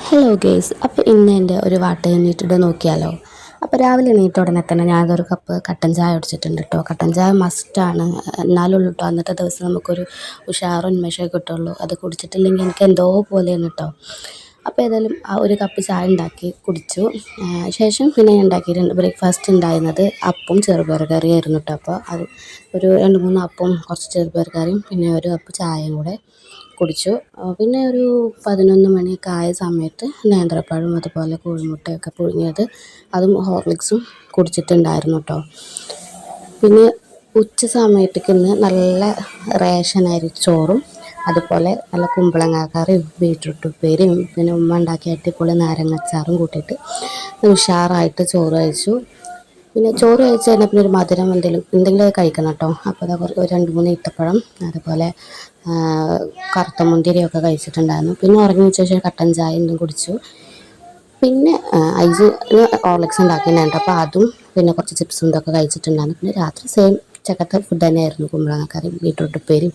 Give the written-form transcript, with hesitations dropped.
Hello guys, അപ്പോൾ ഇന്ന് എൻ്റെ ഒരു വാട്ട് എണീറ്റിട്ട് നോക്കിയാലോ. അപ്പോൾ രാവിലെ എണീറ്റ ഉടനെ തന്നെ ഞാനതൊരു കപ്പ് കട്ടൻ ചായ കുടിച്ചിട്ടുണ്ട് കേട്ടോ. കട്ടൻ ചായ മസ്റ്റാണ്. എന്നാലുള്ളൂ കേട്ടോ അന്നത്തെ ദിവസം നമുക്കൊരു ഉഷാറും ഉന്മേഷമൊക്കെ കിട്ടുള്ളൂ. അത് കുടിച്ചിട്ടില്ലെങ്കിൽ എനിക്ക് എന്തോ പോലെയാണ് കേട്ടോ. അപ്പോൾ ഏതായാലും ആ ഒരു കപ്പ് ചായ ഉണ്ടാക്കി കുടിച്ചു. ശേഷം പിന്നെ ഞാൻ ഉണ്ടാക്കിയിട്ടുണ്ട് ബ്രേക്ക്ഫാസ്റ്റ് ഉണ്ടായിരുന്നത് അപ്പവും ചെറുപയർ കറിയായിരുന്നു കേട്ടോ. അപ്പോൾ അത് ഒരു 2-3 അപ്പവും കുറച്ച് ചെറുപയർ കറിയും പിന്നെ ഒരു കപ്പ് ചായയും കൂടെ കുടിച്ചു. പിന്നെ ഒരു 11 മണിയൊക്കെ ആയ സമയത്ത് നേന്ത്രപ്പഴവും അതുപോലെ കോഴിമുട്ടയൊക്കെ പുഴുങ്ങിയത് അതും ഹോർലിക്സും കുടിച്ചിട്ടുണ്ടായിരുന്നു കേട്ടോ. പിന്നെ ഉച്ച സമയത്തേക്ക് ഇന്ന് നല്ല റേഷൻ അരി ചോറും അതുപോലെ നല്ല കുമ്പളങ്ങ കറിയും ബീറ്റ്റൂട്ട് ഉപ്പേരിയും പിന്നെ ഉമ്മ ഉണ്ടാക്കിയ അടിപൊളി നാരങ്ങച്ചാറും കൂട്ടിയിട്ട് ഉഷാറായിട്ട് ചോറ് കഴിച്ചു. പിന്നെ ചോറ് കഴിച്ച് കഴിഞ്ഞാൽ പിന്നെ ഒരു മധുരം എന്തെങ്കിലും കഴിക്കണം കേട്ടോ. അപ്പോൾ അതാ ഒരു 2-3 ഈത്തപ്പഴം അതുപോലെ കറുത്ത മുന്തിരിയൊക്കെ കഴിച്ചിട്ടുണ്ടായിരുന്നു. പിന്നെ ഉറങ്ങി വെച്ച ശേഷം കട്ടൻ ചായ എന്തും കുടിച്ചു. പിന്നെ ഐസ് ഹോർലിക്സ് ഉണ്ടാക്കിയിട്ടുണ്ടായിരുന്നു. അപ്പോൾ അതും പിന്നെ കുറച്ച് ചിപ്സും ഇതൊക്കെ കഴിച്ചിട്ടുണ്ടായിരുന്നു. പിന്നെ രാത്രി സെയിം ഉച്ചക്കത്തെ ഫുഡ് തന്നെയായിരുന്നു, കുമ്പളങ്ങ കറി ബീറ്റ്റൂട്ട് ഉപ്പേരി